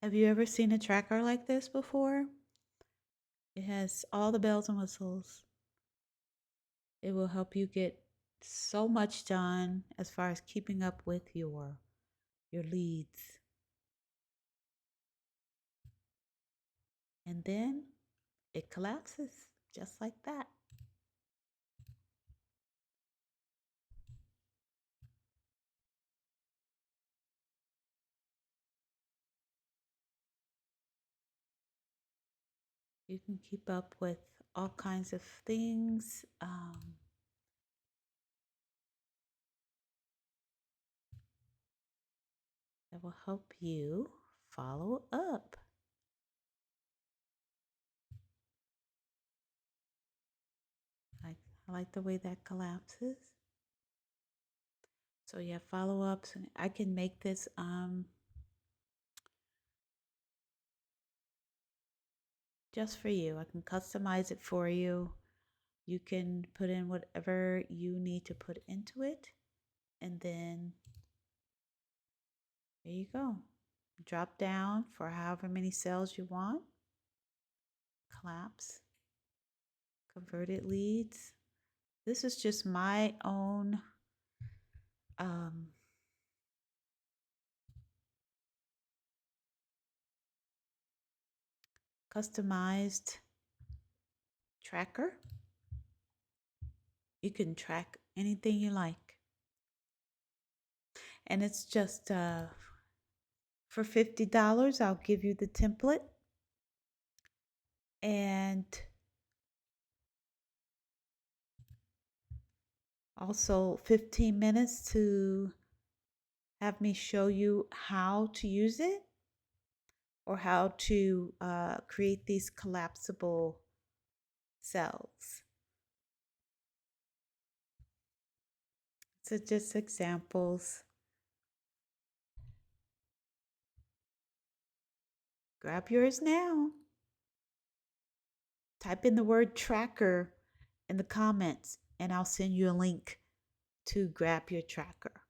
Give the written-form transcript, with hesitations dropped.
Have you ever seen a tracker like this before? It has all the bells and whistles. It will help you get so much done as far as keeping up with your leads. And then it collapses just like that. You can keep up with all kinds of things. That will help you follow up. I like the way that collapses. So you have follow-ups, and I can make this just for you. I can customize it for you. You can put in whatever you need to put into it, and then there you go. Drop down for however many cells you want. Collapse. Converted leads. This is just my own um, customized tracker. You can track anything you like. And it's just for $50, I'll give you the template. And also 15 minutes to have me show you how to use it or how to create these collapsible cells. So just examples. Grab yours now. Type in the word tracker in the comments and I'll send you a link to grab your tracker.